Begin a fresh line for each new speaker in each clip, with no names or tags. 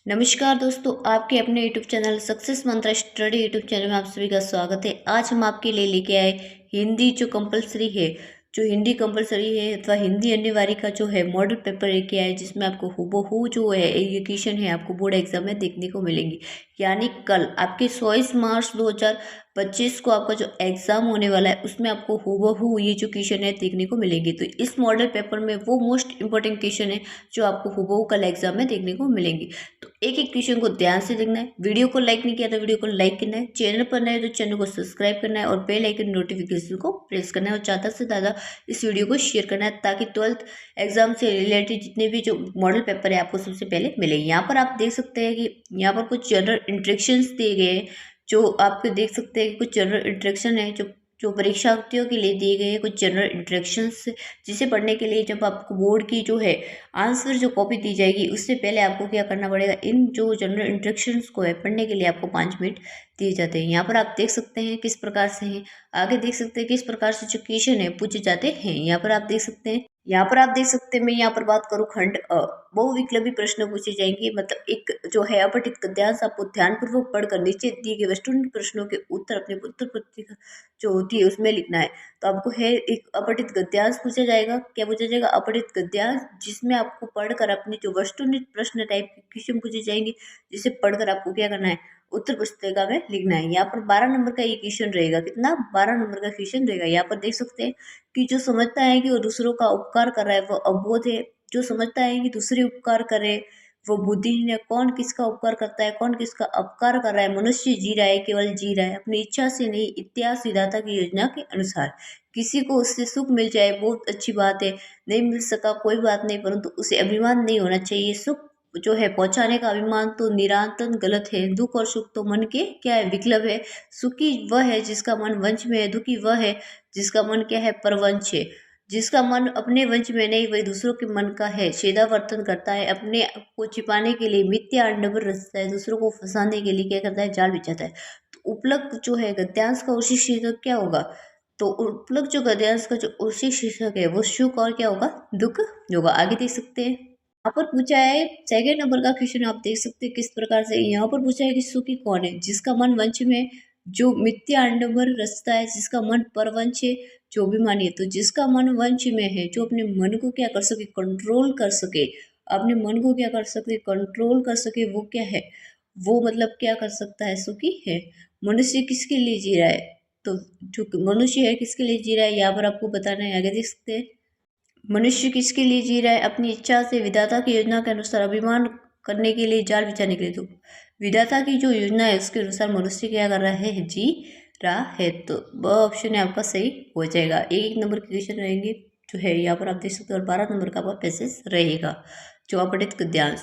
नमस्कार दोस्तों, आपके अपने यूट्यूब चैनल सक्सेस मंत्रा स्टडी यूट्यूब चैनल में आप सभी का स्वागत है। आज हम आपके लिए लेके आए हिंदी जो कंपलसरी है, जो हिंदी कंपलसरी है अथवा हिंदी अनिवार्य का जो है मॉडल पेपर लेके आए, जिसमें आपको हूबहू जो है ये क्वेश्चन है आपको बोर्ड एग्जाम में देखने को मिलेंगी। यानी कल आपके 24 मार्च 2025 को आपका जो एग्जाम होने वाला है उसमें आपको हूबहू ये जो क्वेश्चन है देखने को मिलेंगे। तो इस मॉडल पेपर में वो मोस्ट इंपॉर्टेंट क्वेश्चन है जो आपको हूबहू कल एग्जाम में देखने को मिलेंगी। तो एक एक क्वेश्चन को ध्यान से देखना है। वीडियो को लाइक नहीं किया तो वीडियो को लाइक करना है, चैनल पर नए तो चैनल को सब्सक्राइब करना है और बेल आइकन नोटिफिकेशन को प्रेस करना है और ज़्यादा से ज़्यादा इस वीडियो को शेयर करना है ताकि 12th एग्जाम से रिलेटेड जितने भी जो मॉडल पेपर है आपको सबसे पहले मिले। यहाँ पर आप देख सकते हैं कि यहाँ पर कुछ जनरल इंस्ट्रक्शंस दिए गए हैं, जो आपको देख सकते हैं कि कुछ जनरल इंस्ट्रक्शन है जो जो परीक्षार्थियों के लिए दिए गए हैं, कुछ जनरल इंस्ट्रक्शंस जिसे पढ़ने के लिए जब आपको बोर्ड की जो है आंसर जो कॉपी दी जाएगी उससे पहले आपको क्या करना पड़ेगा, इन जो जनरल इंस्ट्रक्शंस को है पढ़ने के लिए आपको 5 मिनट दिए जाते हैं। यहाँ पर आप देख सकते हैं किस प्रकार से है, आगे देख सकते हैं किस प्रकार से जो क्वेश्चन है पूछे जाते हैं। यहाँ पर आप देख सकते हैं, यहाँ पर आप देख सकते हैं, मैं यहाँ पर बात करूँ खंड बहुविकल्पी प्रश्न पूछे जाएंगे। मतलब एक जो है अपठित गद्यांश आपको ध्यानपूर्वक पढ़कर नीचे दिए गए वस्तुनिष्ठ प्रश्नों के उत्तर अपने उत्तर पत्रिका जो होती है उसमें लिखना है। तो आपको है एक अपठित गद्यांश पूछा जाएगा। क्या पूछा जाएगा? अपठित गद्यांश, जिसमें आपको पढ़कर अपने जो वस्तुनिष्ठ प्रश्न टाइप के क्वेश्चन पूछे जाएंगे, जिसे पढ़कर आपको क्या करना है, उत्तर पुस्तिका में लिखना है। यहाँ पर 12 नंबर का ये क्वेश्चन रहेगा। कितना? 12 नंबर का क्वेश्चन रहेगा। यहाँ पर देख सकते हैं कि जो समझता है कि वो दूसरों का उपकार कर रहा है वो अबोध है, जो समझता है कि दूसरे उपकार करे वो बुद्धिहीन है। कौन किसका उपकार करता है, कौन किसका अपकार कर रहा है? मनुष्य जी रहा है, केवल जी रहा है, अपनी इच्छा से नहीं, इतिहास विधाता की योजना के अनुसार। किसी को उससे सुख मिल जाए बहुत अच्छी बात है, नहीं मिल सका कोई बात नहीं, परंतु उसे अभिमान नहीं होना चाहिए। सुख जो है पहुंचाने का अभिमान तो निरांतन गलत है। दुख और सुख तो मन के क्या है, विकल्प है। सुखी वह है जिसका मन वंश में है, दुखी वह है जिसका मन क्या है, परवंश है। जिसका मन अपने वंश में नहीं वही दूसरों के मन का है, छेदावर्तन करता है, अपने को छिपाने के लिए मिथ्या अंडवर रचता है, दूसरों को फंसाने के लिए क्या करता है, जाल बिछाता है। तो उपलब्ध जो है गद्यांश का उसी शीर्षक क्या होगा, तो उपलब्ध जो गद्यांश का जो उसी शीर्षक है वो सुख और क्या होगा, दुख होगा। आगे देख सकते हैं, यहाँ पर पूछा है सेकेंड नंबर का क्वेश्चन, आप देख सकते हैं किस प्रकार से। यहाँ पर पूछा है कि सुखी कौन है? जिसका मन वंश में जो मिथ्या अंडवर रचता है, जिसका मन परवंश है जो अभिमानी है। तो जिसका मन वंश में है, जो अपने मन को क्या कर सके, कंट्रोल कर सके, अपने मन को क्या कर सके, कंट्रोल कर सके, वो क्या है, वो मतलब क्या कर सकता है, सुखी है। मनुष्य किसके लिए जी रहा है? तो जो मनुष्य है किसके लिए जी रहा है, यहाँ पर आपको बताना है। आगे देख सकते हैं, मनुष्य किसके लिए जी रहा है? अपनी इच्छा से, विधाता की योजना के अनुसार, अभिमान करने के लिए, जाल बिछाने के लिए। तो विधाता की जो योजना है उसके अनुसार मनुष्य क्या कर रहा है, जी रहा है। तो वह ऑप्शन है आपका सही हो जाएगा। एक एक नंबर के क्वेश्चन रहेंगे जो है यहाँ पर आप देख सकते हो, और 12 नंबर का पैसेज रहेगा। जो अपठित गद्यांश,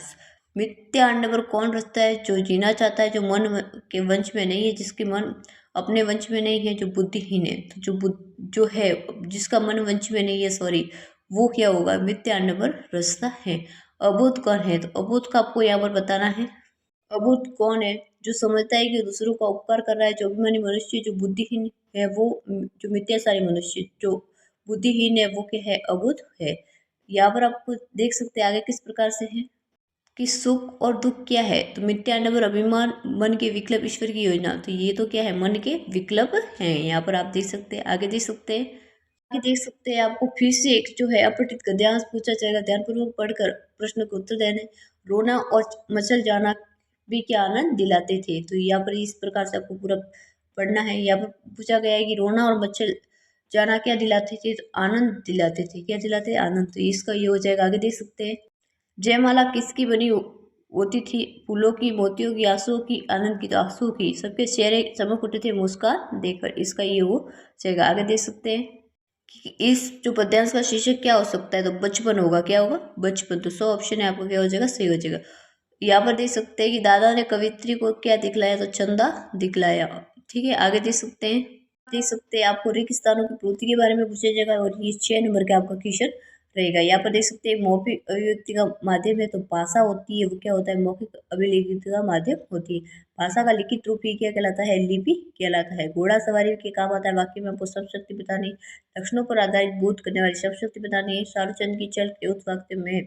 मिथ्या अंडवर कौन रचता है? जो जीना चाहता है, जो मन के वंश में नहीं है, जिसके मन अपने वंश में नहीं है, जो बुद्धिहीन है। तो जो है जिसका मन वंश में नहीं है, सॉरी, वो क्या होगा, मिथ्या अंडवर रचता है। अबोध कौन है? तो अबोध का आपको यहाँ पर बताना है। अबोध कौन है? जो समझता है कि दूसरों का उपकार कर रहा है, जो अभिमानी मनुष्य, जो बुद्धिहीन है वो, जो मिथ्याचारी मनुष्य, जो बुद्धिहीन है वो क्या है, अबोध है। यहाँ पर आपको देख सकते हैं आगे किस प्रकार से है कि सुख और दुख क्या है। तो मिथ्यानंबर अभिमान, मन के विकल्प, ईश्वर की योजना। तो ये तो क्या है, मन के विकल्प हैं। यहाँ पर आप देख सकते हैं, आगे देख सकते हैं, आगे देख सकते हैं। आपको फिर से एक जो है अपठित गद्यांश पूछा जाएगा, ध्यानपूर्वक पढ़कर प्रश्न को उत्तर देने। रोना और मचल जाना भी क्या आनंद दिलाते थे। तो यहाँ पर इस प्रकार से आपको पूरा पढ़ना है। यहाँ पर पूछा गया है कि रोना और मचल जाना क्या दिलाते थे, तो आनंद दिलाते थे। क्या दिलाते? आनंद। तो इसका ये हो जाएगा। आगे देख सकते हैं, जयमाला किसकी बनी होती थी? फूलों की, मोतियों की, आंसुओं की, आनंद की। तो आंसुओं की। सबके चेहरे चमक उठे थे मुस्कान देखकर। इसका ये हो जाएगा। आगे देख सकते हैं कि इस जो पद्यांश का शीर्षक क्या हो सकता है, तो बचपन होगा। क्या होगा? बचपन। तो 100 ऑप्शन है आपको क्या हो जाएगा, सही हो जाएगा। यहाँ पर देख सकते हैं कि दादा ने कवित्री को क्या दिखलाया, तो चंदा दिखलाया। ठीक है, आगे देख सकते हैं आपको रेगिस्तानों की पूर्ति के बारे में पूछा जाएगा, और ये 6 नंबर का आपका क्वेश्चन रहेगा। यहाँ पर देख सकते हैं मौखिक अभिव्यक्ति का माध्यम है, तो भाषा होती है वो क्या होता है, मौखिक अभिव्यक्ति का माध्यम होती है। भाषा का लिखित रूप ही क्या कहलाता है, लिपि कहलाता है। घोड़ा सवारी के काम आता है, वाक्य में आपको सब शक्ति बतानी, लक्षणों पर आधारित बोध करने वाली सब शक्ति बतानी है। शाहरुचंद की चल के उस वाक्य में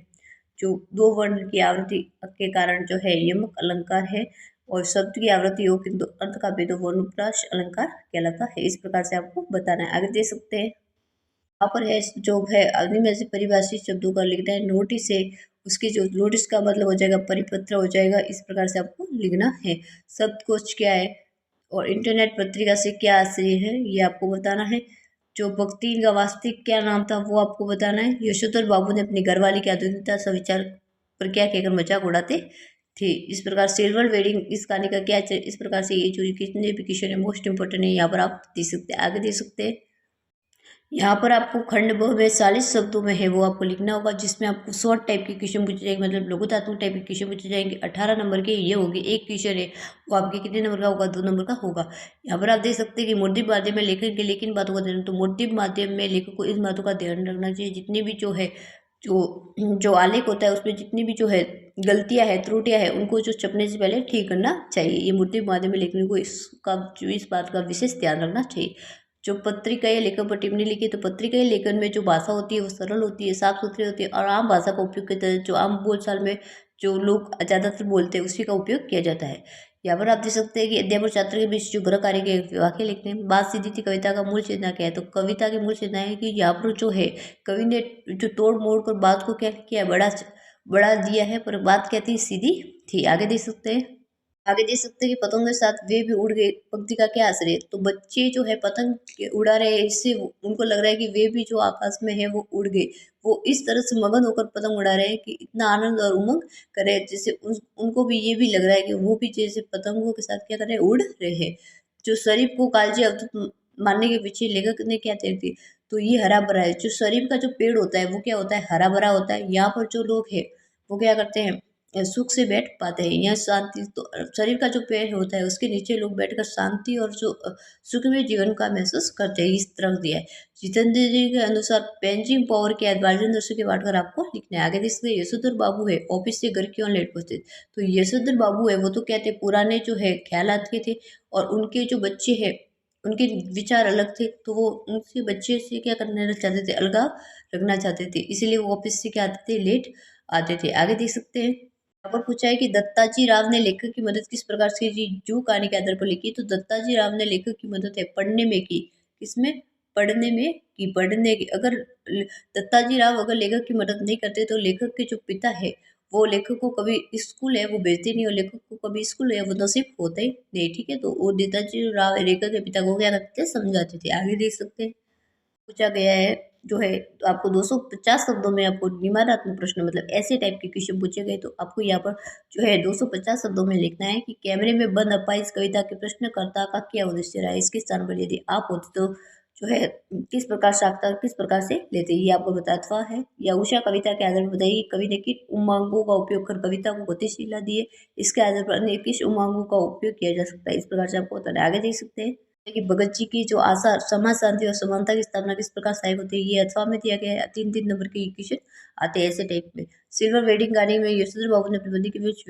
जो दो वर्ण की आवृत्ति के कारण जो है यमक अलंकार है, और शब्द की आवृत्ति हो किंतु अर्थ का भेद वो अनुप्रास अलंकार कहलाता है। इस प्रकार से आपको बताना है। आगे दे सकते हैं, यहाँ पर है जो है अग्नि में से परिभाषित शब्दों का लिखना है। नोटिस है, उसकी जो नोटिस का मतलब हो जाएगा परिपत्र हो जाएगा। इस प्रकार से आपको लिखना है। शब्दकोश क्या है और इंटरनेट पत्रिका से क्या आश्चर्य है, ये आपको बताना है। जो भक्ति का वास्तविक क्या नाम था वो आपको बताना है। यशोधर बाबू ने अपनी घरवाली की आधुनिकता सविचार पर क्या कहकर मजाक उड़ाते थे। इस प्रकार सिल्वर वेडिंग इस कहानी का क्या है। इस प्रकार से ये जो कितने भी क्वेश्चन है मोस्ट इंपोर्टेंट है, यहाँ पर आप दे सकते हैं। आगे दे सकते हैं, यहाँ पर आपको खंड ब में 40 शब्दों में है वो आपको लिखना होगा, जिसमें आपको शॉर्ट टाइप के क्वेश्चन पूछे जाएंगे, मतलब लघुतात्मक टाइप के क्वेश्चन पूछे जाएंगे। 18 नंबर के ये होगी। एक क्वेश्चन है वो आपके कितने नंबर का होगा, 2 नंबर का होगा। यहाँ पर आप देख सकते हैं कि मूर्तिक माध्यम में लेखन के लेकिन बातों का ध्यान, तो मूर्तिक माध्यम में लेखक को इस बातों का ध्यान रखना चाहिए, जितनी भी जो है जो आलेख होता है उसमें जितनी भी जो है गलतियां है त्रुटियां है उनको जो छपने से पहले ठीक करना चाहिए। ये मूर्तिक माध्यम में लेखन को इसका जो इस बात का विशेष ध्यान रखना चाहिए। जो पत्रिकाएं लेखन पर टिप्पणी लिखी, तो पत्रिकाएं लेखन में जो भाषा होती है वो सरल होती है, साफ सुथरी होती है, और आम भाषा का उपयोग करते हैं। जो आम बोलचाल में जो लोग ज़्यादातर बोलते हैं उसी का उपयोग किया जाता है। यहाँ पर आप देख सकते हैं कि अध्यापक और छात्र के बीच जो गृह कार्य के वाक्य लिखते हैं। बात सीधी थी, कविता का मूल चेतना क्या है, तो कविता की मूल चेतना है कि यहाँ पर जो है कवि ने जो तोड़ मोड़ कर बात को क्या किया, बड़ा दिया है, पर बात क्या थी, सीधी थी। आगे देख सकते हैं, आगे देख सकते हैं कि पतंग के साथ वे भी उड़ गए, पंक्ति का क्या असर है, तो बच्चे जो है पतंग उड़ा रहे हैं, इससे उनको लग रहा है कि वे भी जो आकाश में है वो उड़ गए। वो इस तरह से मगन होकर पतंग उड़ा रहे हैं कि इतना आनंद और उमंग करे, जैसे उनको भी ये भी लग रहा है कि वो भी जैसे पतंगों के साथ क्या कर रहे हैं, उड़ रहे हैं। जो शरीफ को कालजी अवधूत मानने के पीछे लेखक ने क्या तय थी, तो ये हरा भरा है। जो शरीफ का जो पेड़ होता है वो क्या होता है, हरा भरा होता है। यहाँ पर जो लोग है वो क्या करते हैं, सुख से बैठ पाते हैं। यह शांति, तो शरीर का जो पेड़ होता है उसके नीचे लोग बैठकर शांति और जो सुखमय जीवन का महसूस करते हैं। इस तरह दिया है। जितेंद्र जी के अनुसार पेंजिंग पावर के मार्गदर्शन के बांटकर आपको लिखना है। आगे देखिए, यशोधर बाबू है ऑफिस से घर क्यों लेट पहुंचे, तो यशोधर बाबू है वो तो कहते पुराने जो है ख्यालात के थे, और उनके जो बच्चे हैं उनके विचार अलग थे, तो वो उनसे बच्चे से क्या करना चाहते थे, अलगाव रखना चाहते थे, इसीलिए वो ऑफिस से क्या आते थे, लेट आते थे। आगे देख सकते हैं, यहाँ पर पूछा है कि दत्ताजी राव ने लेखक की मदद किस प्रकार से की, जू कहानी के आधार पर लिखी, तो दत्ताजी राव ने लेखक की मदद है पढ़ने में की। किसमें, पढ़ने में की, पढ़ने की। अगर दत्ताजी राव अगर लेखक की मदद नहीं करते तो लेखक के जो पिता है वो लेखक को कभी स्कूल है वो भेजते नहीं, और लेखक को कभी स्कूल है वो नसीब होता ही नहीं। ठीक है, तो वो दत्ताजी राव लेखक के पिता को क्या करते थे, समझाते थे। आगे देख सकते हैं, पूछा गया है जो है, तो आपको 250 शब्दों में आपको निमानात्मक प्रश्न, मतलब ऐसे टाइप के क्वेश्चन पूछे गए, तो आपको यहाँ पर जो है 250 शब्दों में लिखना है कि कैमरे में बंद अपाइस कविता के प्रश्नकर्ता का क्या उद्देश्य रहा है। इसके स्थान पर यदि आप होते तो जो है किस प्रकार साक्षात्कार किस प्रकार से लेते, ये आपको बताता है। या उषा कविता के आधार पर बताइए कवि ने किन उमंगों का उपयोग कर कविता को गतिशीलता दी है। इसके आधार पर अन्य किस उमंगों का उपयोग किया जा सकता है। इस प्रकार से आपको बताना है। आगे देख सकते हैं कि भगत जी की जो आशा समाज शांति और समानता की स्थापना किस प्रकार सहायक होती है, ये अथवा में दिया गया है। 3-3 नंबर के क्वेश्चन आते हैं ऐसे टाइप में। सिल्वर वेडिंग गाड़ी में यशोधर बाबू ने अपनी के बीच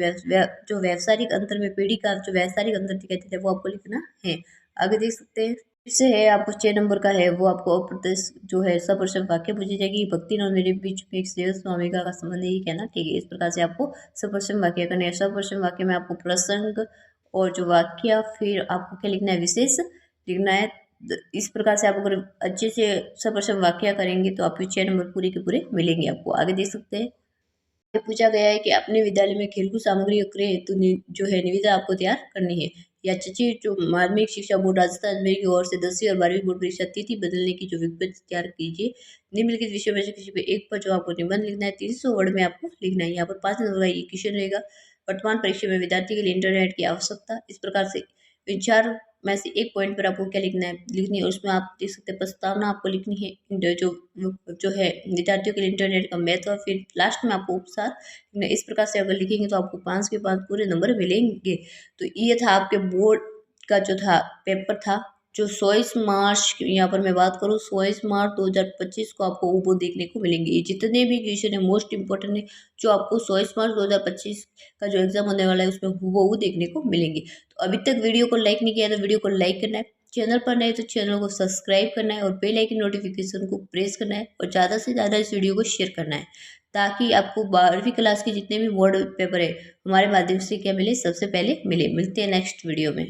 जो व्यावसायिक अंतर में पीढ़ी का जो व्यावसायिक अंतर दिखाते थे वो आपको लिखना है। आगे देख सकते हैं, फिर से है आपको 6 नंबर का है वो आपको अप्रत्यक्ष जो है सप्रश्न वाक्य पूछी जाएगी। भक्ति और मेरे बीच में एक श्रेय स्वामिका का संबंध है, ये कहना ठीक है। इस प्रकार से आपको सप्रश्न वाक्य करना है। सप्रश्न वाक्य में आपको प्रसंग और जो वाक्य, फिर आपको क्या लिखना है, विशेष लिखना है। इस प्रकार से आप अगर अच्छे से सप्रश्न वाक्य करेंगे तो आपको 6 नंबर पूरे के पूरे मिलेंगे आपको। आगे देख सकते हैं, ये पूछा गया है कि अपने विद्यालय में खेलकूद सामग्री क्रय हेतु जो है निविदा आपको तैयार करनी है। या चची जो माध्यमिक शिक्षा बोर्ड राजस्थान अजमेर की ओर से 10वीं और 12वीं बोर्ड परीक्षा तिथि बदलने की जो विज्ञप्ति तैयार कीजिए। निम्नलिखित विषयों में से किसी पे एक पर जो आपको निबंध लिखना है, 300 वर्ड में आपको लिखना है। यहाँ पर 5 नंबर का ये क्वेश्चन रहेगा। वर्तमान परीक्षा में विद्यार्थी के लिए इंटरनेट की आवश्यकता। इस प्रकार से इन 4 में से एक पॉइंट पर आपको क्या लिखना है, लिखनी है। उसमें आप देख सकते हैं प्रस्तावना आपको लिखनी है, जो है विद्यार्थियों के लिए इंटरनेट का महत्व। फिर लास्ट में आपको उपसार। इस प्रकार से अगर लिखेंगे तो आपको 5 के 5 पूरे नंबर मिलेंगे। तो ये था आपके बोर्ड का जो था पेपर था, जो 24 मार्च यहाँ पर मैं बात करूँ 24 मार्च 2025 को आपको वो देखने को मिलेंगे। ये जितने भी क्वेश्चन है मोस्ट इंपॉर्टेंट है, जो आपको 24 मार्च 2025 का जो एग्जाम होने वाला है उसमें वो देखने को मिलेंगे। तो अभी तक वीडियो को लाइक नहीं किया तो वीडियो को लाइक करना है, चैनल पर नए तो चैनल को सब्सक्राइब करना है, और बेल आइकन नोटिफिकेशन को प्रेस करना है, और ज़्यादा से ज़्यादा इस वीडियो को शेयर करना है, ताकि आपको 12वीं क्लास के जितने भी बोर्ड पेपर है हमारे माध्यम से क्या मिले, सबसे पहले मिले। मिलते हैं नेक्स्ट वीडियो में।